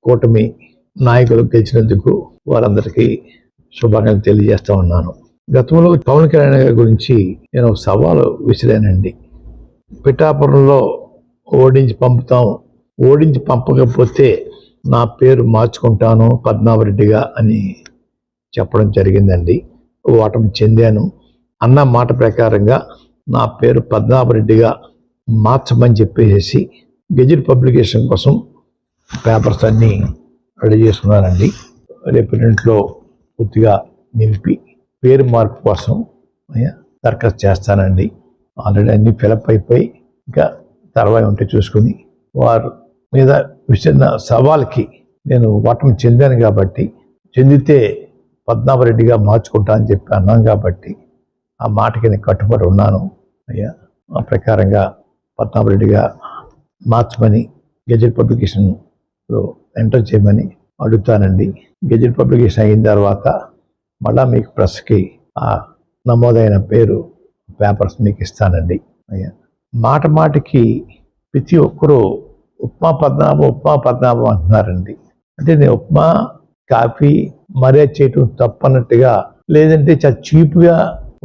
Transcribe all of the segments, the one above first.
కూటమి నాయకులు గెలిచినందుకు వారందరికీ శుభాకాంక్షలు తెలియజేస్తా ఉన్నాను. గతంలో పవన్ కళ్యాణ్ గారి గురించి నేను ఒక సవాలు విసిరానండి. పిఠాపురంలో ఓడించి పంపకపోతే నా పేరు మార్చుకుంటాను పద్మనాభరెడ్డిగా అని చెప్పడం జరిగిందండి. ఓటమి చెందాను. అన్న మాట ప్రకారంగా నా పేరు పద్మనాభరెడ్డిగా మార్చమని చెప్పేసి గెజిట్ పబ్లికేషన్ కోసం పేపర్స్ అన్నీ రెడీ చేసుకున్నానండి. రేపు ఇంట్లో పూర్తిగా నింపి పేరు మార్పు కోసం దరఖాస్తు చేస్తానండి. ఆల్రెడీ అన్ని ఫిలప్ అయిపోయి ఇంకా తర్వాత ఉంటే చూసుకుని వారు మీద విసిరిన సవాల్కి నేను ఓటమి చెందాను కాబట్టి చెందితే పద్మనాభరెడ్డిగా మార్చుకుంటా అని చెప్పి అన్నాను కాబట్టి ఆ మాటకి నేను కట్టుబడి ఉన్నాను. అయ్యా ఆ ప్రకారంగా పద్మనాభరెడ్డిగా మార్చమని గెజిట్ పబ్లికేషన్లో ఎంటర్ చేయమని అడుగుతానండి. గెజిట్ పబ్లికేషన్ అయిన తర్వాత మళ్ళా మీకు ప్రెస్కి ఆ నమోదైన పేరు పేపర్స్ మీకు ఇస్తానండి. అయ్యా మాటికి ప్రతి ఒక్కరూ ఉప్మా పద్మనాభం అంటున్నారండి. అంటే నేను ఉప్మా కాఫీ మర్యాద చేయటం తప్పన్నట్టుగా, లేదంటే చాలా చీప్గా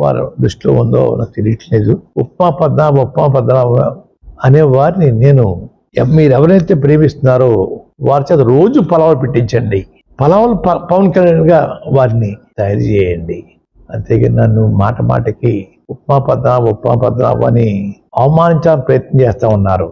వారి దృష్టిలో ఉందో నాకు తెలియట్లేదు. ఉప్మా పద్మనాభం అనే వారిని నేను మీరు ఎవరైతే ప్రేమిస్తున్నారో వారి చేత రోజు పలావులు పెట్టించండి. పలావులు పవన్ కళ్యాణ్గా వారిని తయారు చేయండి. అంతేగాని నన్ను మాటికి ఉప్మా పద్మనాభం అని అవమానించాలని ప్రయత్నం చేస్తూ ఉన్నారు.